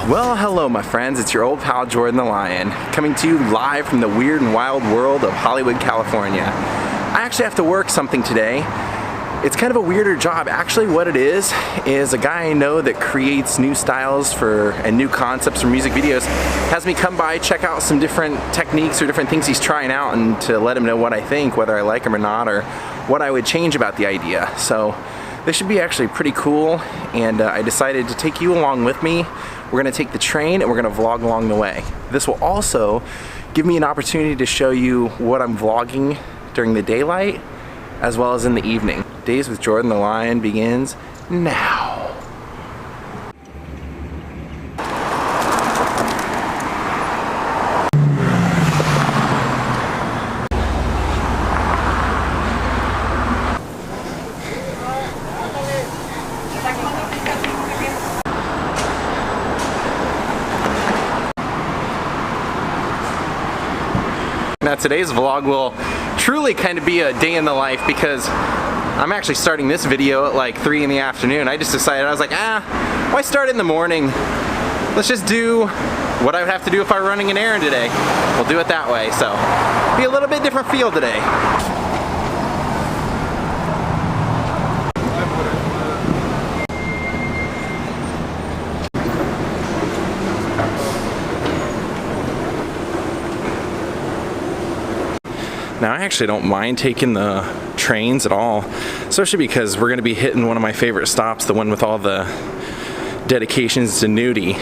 Well, hello my friends, it's your old pal Jordan the Lion, coming to you live from the weird and wild world of Hollywood, California. I actually have to work something today. It's kind of a weirder job. Actually what it is a guy I know that creates new styles and new concepts for music videos has me come by, check out some different techniques or different things he's trying out, and to let him know what I think, whether I like them or not, or what I would change about the idea. So this should be actually pretty cool, and I decided to take you along with me. We're gonna take the train and we're gonna vlog along the way. This will also give me an opportunity to show you what I'm vlogging during the daylight as well as in the evening. Daze with Jordan the Lion begins now. Now today's vlog will truly kind of be a day in the life, because I'm actually starting this video at like 3 in the afternoon. I just decided, I was like, why start in the morning? Let's just do what I would have to do if I were running an errand today. We'll do it that way, so be a little bit different feel today. Now I actually don't mind taking the trains at all, especially because we're going to be hitting one of my favorite stops, the one with all the dedications to nudie.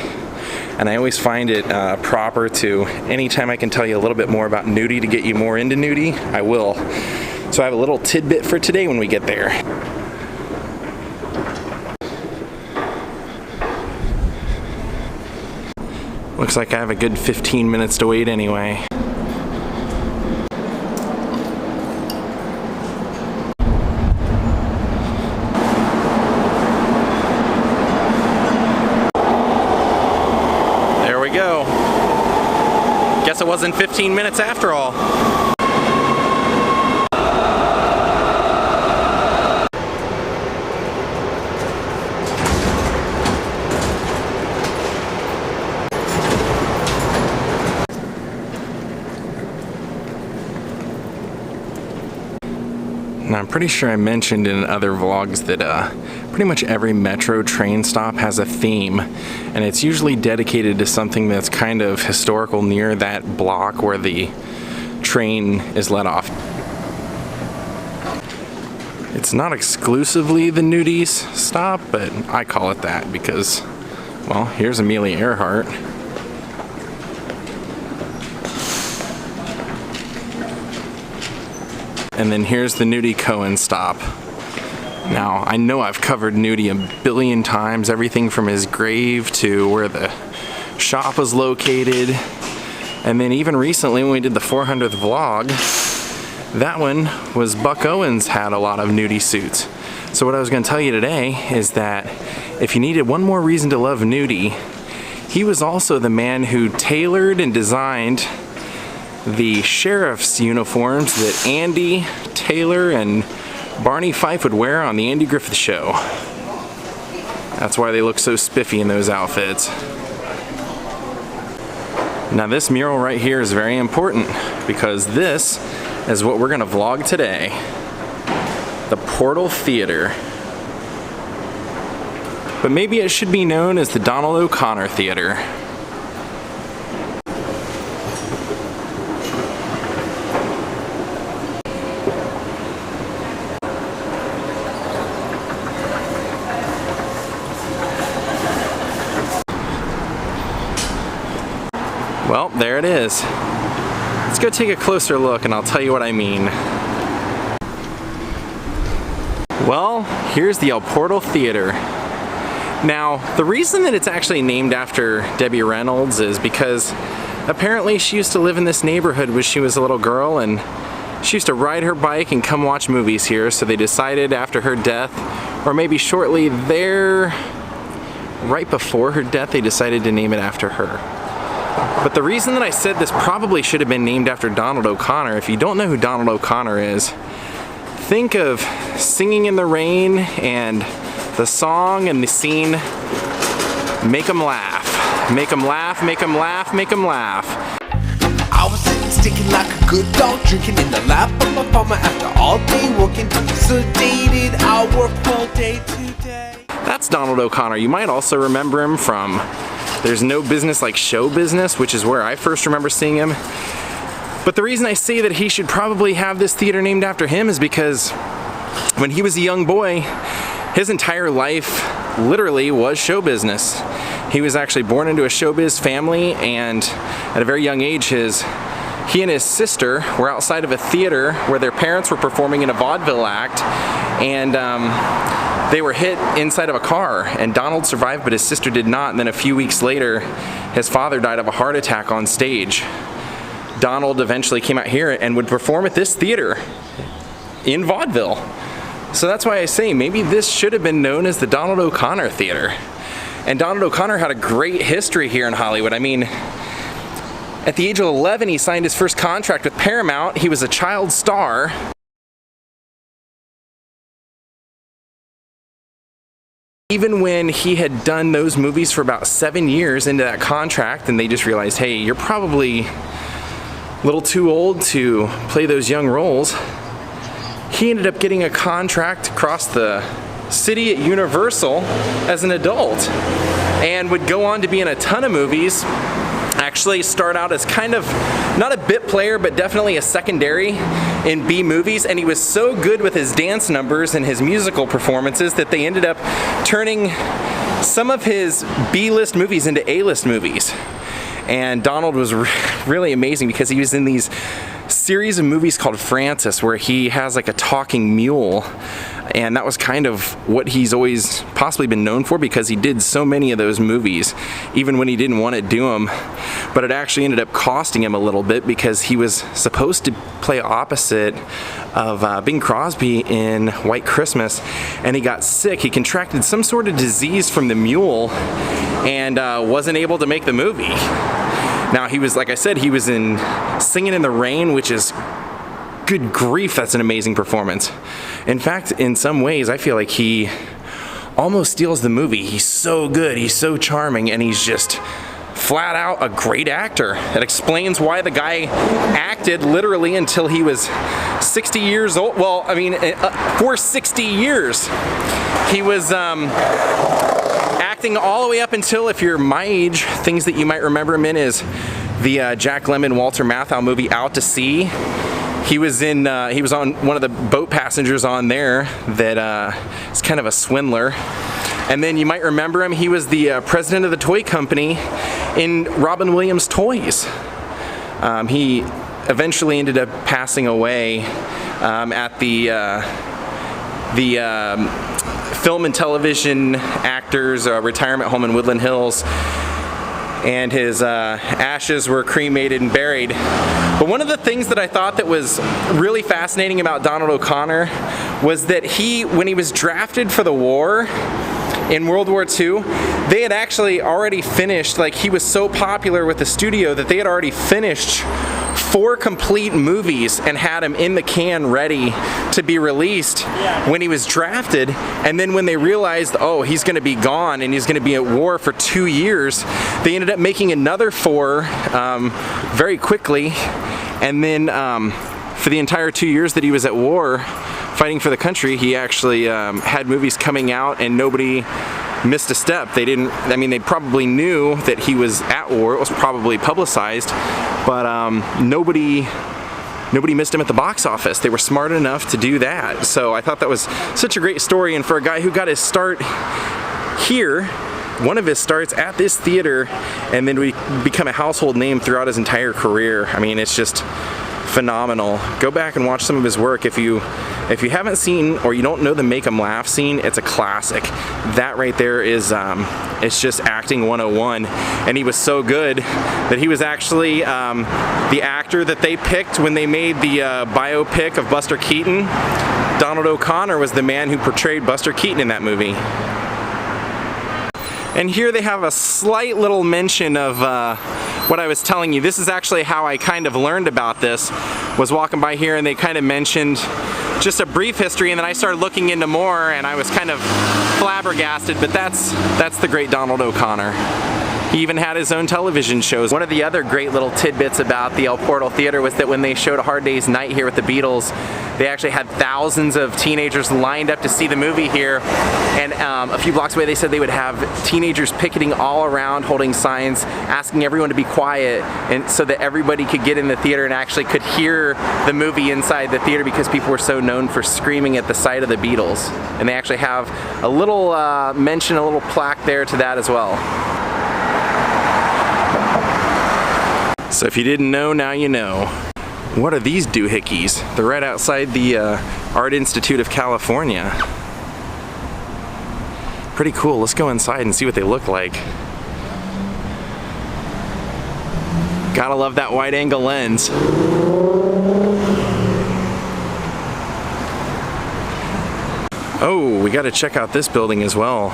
And I always find it proper to, anytime I can tell you a little bit more about nudie to get you more into nudie, I will. So I have a little tidbit for today when we get there. Looks like I have a good 15 minutes to wait anyway. Go. Guess it wasn't 15 minutes after all. Now I'm pretty sure I mentioned in other vlogs that pretty much every metro train stop has a theme, and it's usually dedicated to something that's kind of historical near that block where the train is let off. It's not exclusively the nudies stop, but I call it that because, well, here's Amelia Earhart. And then here's the Nudie Cohen stop. Now, I know I've covered Nudie a billion times, everything from his grave to where the shop was located. And then even recently when we did the 400th vlog, that one was Buck Owens had a lot of nudie suits. So what I was going to tell you today is that if you needed one more reason to love nudie, he was also the man who tailored and designed the sheriff's uniforms that Andy Taylor and Barney Fife would wear on the Andy Griffith Show. That's why they look so spiffy in those outfits. Now this mural right here is very important because this is what we're gonna vlog today. The Portal Theater. But maybe it should be known as the Donald O'Connor Theater. Well, there it is. Let's go take a closer look and I'll tell you what I mean. Well, here's the El Portal Theater. Now, the reason that it's actually named after Debbie Reynolds is because apparently she used to live in this neighborhood when she was a little girl, and she used to ride her bike and come watch movies here, so they decided after her death, or maybe shortly there, right before her death, they decided to name it after her. But the reason that I said this probably should have been named after Donald O'Connor, if you don't know who Donald O'Connor is, think of Singing in the Rain and the song and the scene Make 'Em Laugh. Make 'em laugh, make 'em laugh, make 'em laugh. I was sitting sticking like a good dog, drinking in the lap of my farmer after all day working. Sedated, I work all day today. That's Donald O'Connor. You might also remember him from There's No Business Like Show Business, which is where I first remember seeing him. But the reason I say that he should probably have this theater named after him is because when he was a young boy, his entire life literally was show business. He was actually born into a showbiz family, and at a very young age, he and his sister were outside of a theater where their parents were performing in a vaudeville act, and they were hit inside of a car, and Donald survived, but his sister did not. And then a few weeks later, his father died of a heart attack on stage. Donald eventually came out here and would perform at this theater in vaudeville. So that's why I say maybe this should have been known as the Donald O'Connor Theater. And Donald O'Connor had a great history here in Hollywood. I mean, at the age of 11, he signed his first contract with Paramount. He was a child star. Even when he had done those movies for about 7 years into that contract, and they just realized, hey, you're probably a little too old to play those young roles, he ended up getting a contract across the city at Universal as an adult, and would go on to be in a ton of movies. Actually start out as kind of, not a bit player, but definitely a secondary in B movies, and he was so good with his dance numbers and his musical performances that they ended up turning some of his B-list movies into A-list movies. And Donald was really amazing because he was in these series of movies called Francis, where he has like a talking mule, and that was kind of what he's always possibly been known for, because he did so many of those movies even when he didn't want to do them. But it actually ended up costing him a little bit, because he was supposed to play opposite of Bing Crosby in White Christmas, and he got sick. He contracted some sort of disease from the mule and wasn't able to make the movie. Now, he was, like I said, he was in Singin' in the Rain, which is, good grief, that's an amazing performance. In fact, in some ways, I feel like he almost steals the movie. He's so good, he's so charming, and he's just flat out a great actor. That explains why the guy acted literally until he was 60 years old. Well, I mean, for 60 years. He was acting all the way up until, if you're my age, things that you might remember him in is the Jack Lemmon, Walter Matthau movie Out to Sea. He was in, he was on one of the boat passengers on there that is kind of a swindler. And then you might remember him, he was the president of the toy company in Robin Williams Toys. He eventually ended up passing away at the Film and Television Actors Retirement Home in Woodland Hills, and his ashes were cremated and buried. But one of the things that I thought that was really fascinating about Donald O'Connor was that when he was drafted for the war in World War II, they had actually already finished, like, he was so popular with the studio that they had already finished 4 complete movies and had him in the can ready to be released when he was drafted. And then when they realized, oh, he's going to be gone and he's going to be at war for 2 years, they ended up making another 4 very quickly. And then for the entire 2 years that he was at war fighting for the country, he actually had movies coming out and nobody missed a step. They didn't, I mean, they probably knew that he was at war, it was probably publicized, but nobody missed him at the box office. They were smart enough to do that. So I thought that was such a great story, and for a guy who got his start here, one of his starts at this theater, and then we become a household name throughout his entire career. I mean, it's just phenomenal. Go back and watch some of his work. If you haven't seen, or you don't know the Make 'em Laugh scene, it's a classic. That right there is it's just acting 101, and he was so good that he was actually the actor that they picked when they made the biopic of Buster Keaton. Donald O'Connor was the man who portrayed Buster Keaton in that movie. And here they have a slight little mention of what I was telling you. This is actually how I kind of learned about this. Was walking by here and they kind of mentioned just a brief history, and then I started looking into more and I was kind of flabbergasted, but that's the great Donald O'Connor. He even had his own television shows. One of the other great little tidbits about the El Portal Theater was that when they showed A Hard Day's Night here with the Beatles, they actually had thousands of teenagers lined up to see the movie here. And a few blocks away they said they would have teenagers picketing all around holding signs asking everyone to be quiet, and so that everybody could get in the theater and actually could hear the movie inside the theater, because people were so known for screaming at the sight of the Beatles. And they actually have a little mention, a little plaque there to that as well. So if you didn't know, now you know. What are these doohickeys? They're right outside the Art Institute of California. Pretty cool. Let's go inside and see what they look like. Gotta love that wide angle lens. Oh, we gotta check out this building as well.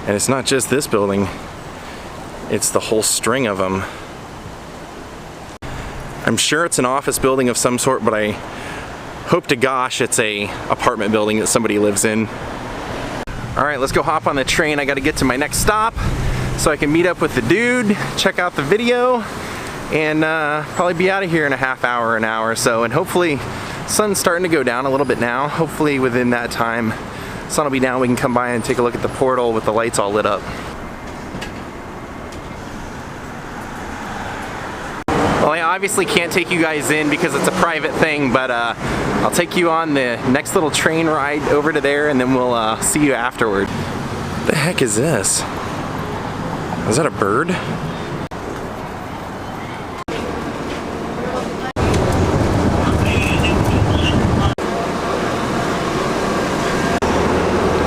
And it's not just this building, it's the whole string of them. I'm sure it's an office building of some sort, but I hope to gosh it's a apartment building that somebody lives in. All right, let's go hop on the train. I gotta get to my next stop so I can meet up with the dude, check out the video, and probably be out of here in a half hour, an hour or so. And hopefully, sun's starting to go down a little bit now. Hopefully within that time, sun will be down, we can come by and take a look at the portal with the lights all lit up. Well, I obviously can't take you guys in because it's a private thing, but I'll take you on the next little train ride over to there, and then we'll see you afterward. What the heck is this? Is that a bird?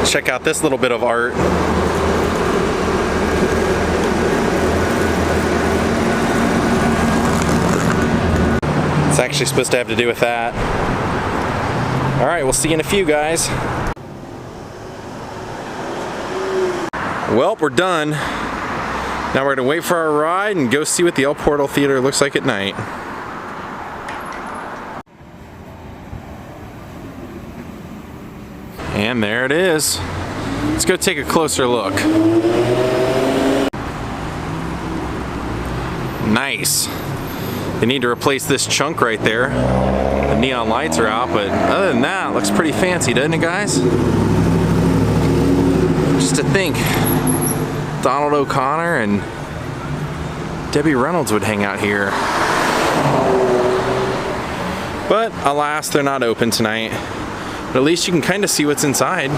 Check out this little bit of art. It's actually supposed to have to do with that. All right, we'll see you in a few, guys. Well, we're done. Now we're gonna wait for our ride and go see what the El Portal Theater looks like at night. And there it is. Let's go take a closer look. Nice. They need to replace this chunk right there. The neon lights are out, but other than that, it looks pretty fancy, doesn't it, guys? Just to think, Donald O'Connor and Debbie Reynolds would hang out here. But alas, they're not open tonight. But at least you can kind of see what's inside.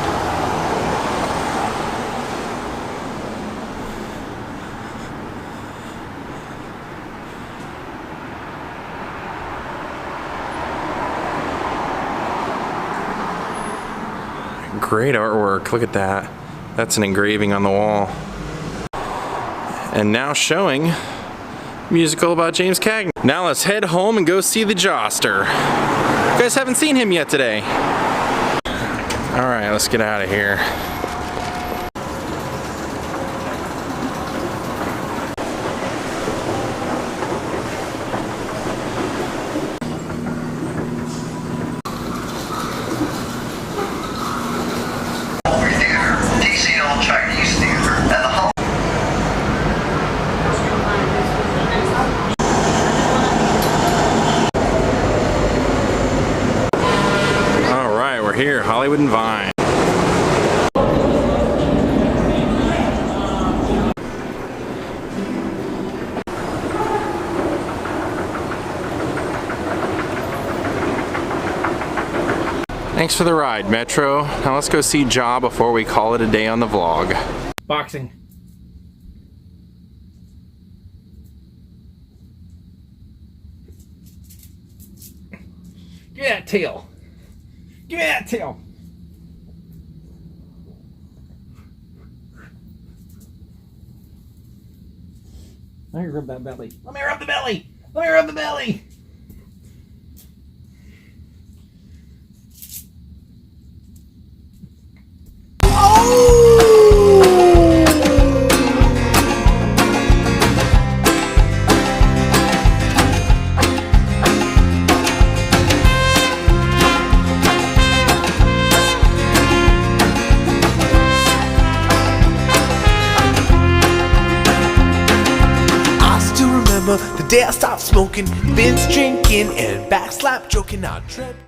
Great artwork, look at that. That's an engraving on the wall. And now showing musical about James Cagney. Now let's head home and go see the Joster. You guys haven't seen him yet today. All right, let's get out of here. Here, Hollywood and Vine. Thanks for the ride, Metro. Now let's go see Ja before we call it a day on the vlog. Boxing. Give me that tail. Give me that tail. Let me rub that belly. Let me rub the belly. Let me rub the belly. remember the day I stopped smoking, binge drinking, and backslap joking. I dreamt